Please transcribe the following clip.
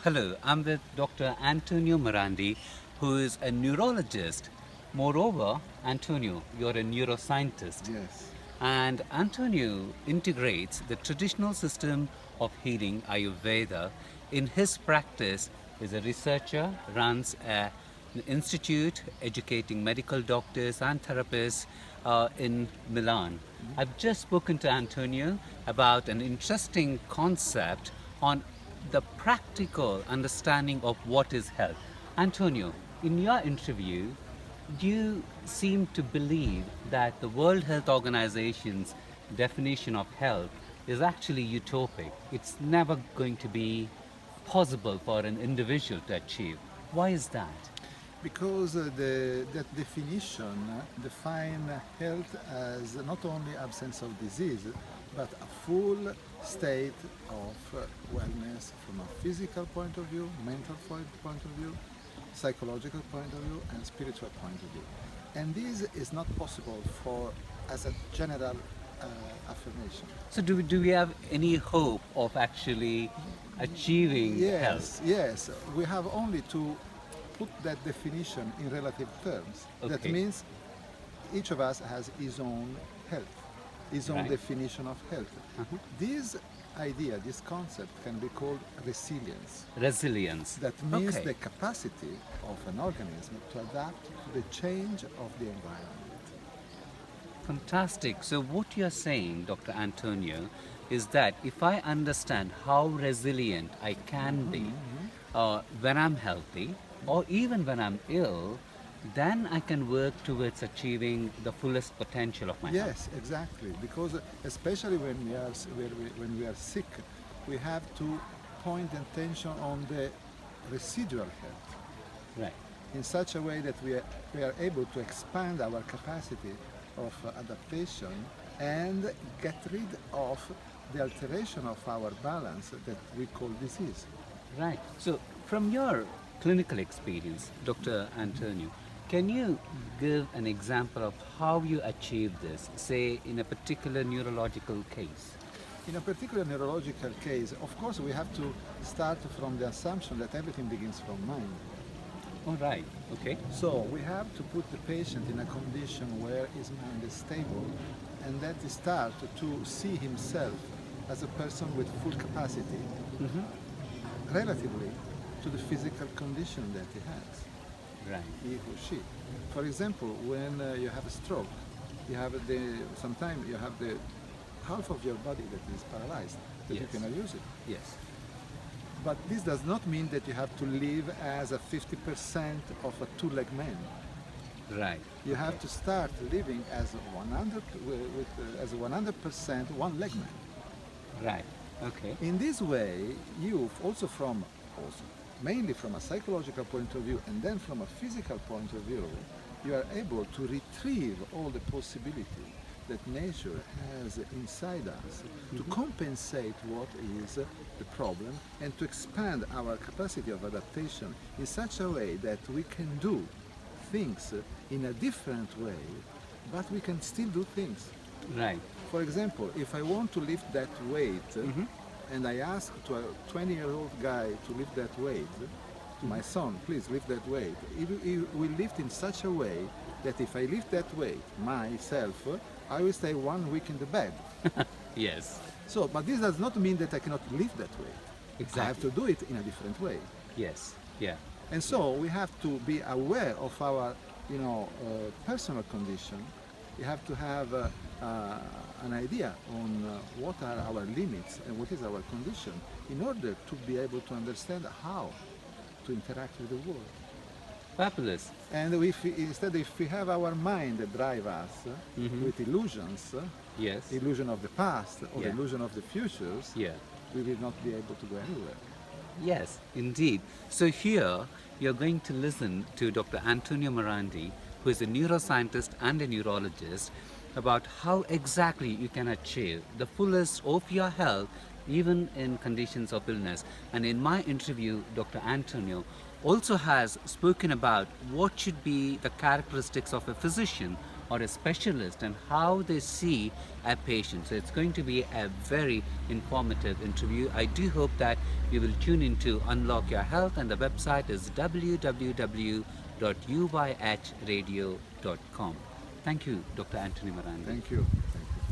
Hello, I'm with Dr. Antonio Morandi, who is a neurologist. Moreover, Antonio, you're a neuroscientist. Yes. And Antonio integrates the traditional system of healing Ayurveda in his practice. He's a researcher, runs an institute educating medical doctors and therapists in Milan. I've just spoken to Antonio about an interesting concept on the practical understanding of what is health. Antonio, in your interview, you seem to believe that the World Health Organization's definition of health is actually utopic. It's never going to be possible for an individual to achieve. Why is that? Because that definition define health as not only absence of disease, but a full state of wellness from a physical point of view, mental point of view, psychological point of view, and spiritual point of view. And this is not possible for as a general affirmation. So, do we have any hope of actually achieving health? Yes. We have only to put that definition in relative terms. That Okay. means each of us has his own health, his own Right. definition of health. Uh-huh. This idea, this concept can be called resilience. Resilience. That means Okay. the capacity of an organism to adapt to the change of the environment. Fantastic. So, what you're saying, Dr. Antonio, is that if I understand how resilient I can be when I'm healthy or even when I'm ill, then I can work towards achieving the fullest potential of my health. Yes, exactly. Because especially when we are sick, we have to point attention on the residual health Right. in such a way that we are able to expand our capacity of adaptation and get rid of the alteration of our balance that we call disease. Right. So, from your clinical experience, Dr. Antonio, can you give an example of how you achieve this, say, in a particular neurological case? In a particular neurological case, of course, we have to start from the assumption that everything begins from mind. All right. Okay. So we have to put the patient in a condition where his mind is stable and that he start to see himself as a person with full capacity relatively to the physical condition that he has, Right. he or she. For example, when you have a stroke, sometimes you have the half of your body that is paralyzed, that you Yes. cannot use it. Yes. But this does not mean that you have to live as a 50% of a two-leg man. Right. You have to start living as as a 100% one-leg man. Right. Okay. In this way, you mainly from a psychological point of view and then from a physical point of view, you are able to retrieve all the possibility that nature has inside us to compensate what is the problem and to expand our capacity of adaptation in such a way that we can do things in a different way, but we can still do things. Right. For example, if I want to lift that weight and I ask to a 20-year-old guy to lift that weight, to my son, please lift that weight, he will lift in such a way that if I lift that weight myself, I will stay 1 week in the bed. Yes. So, but this does not mean that I cannot lift that weight. Exactly. I have to do it in a different way. Yes. Yeah. And so we have to be aware of our, personal condition. We have to have an idea on what are our limits and what is our condition in order to be able to understand how to interact with the world. Fabulous. And if we have our mind that drive us with illusions, Yes. illusion of the past or Yeah. illusion of the futures, Yeah. we will not be able to go anywhere. Yes, indeed. So here you're going to listen to Dr. Antonio Morandi, who is a neuroscientist and a neurologist, about how exactly you can achieve the fullest of your health even in conditions of illness. And in my interview, Dr. Antonio also has spoken about what should be the characteristics of a physician or a specialist and how they see a patient. So it's going to be a very informative interview. I do hope that you will tune into Unlock Your Health, and the website is www.uyhradio.com. Thank you, Dr. Antonio Morandi. Thank you. Thank you.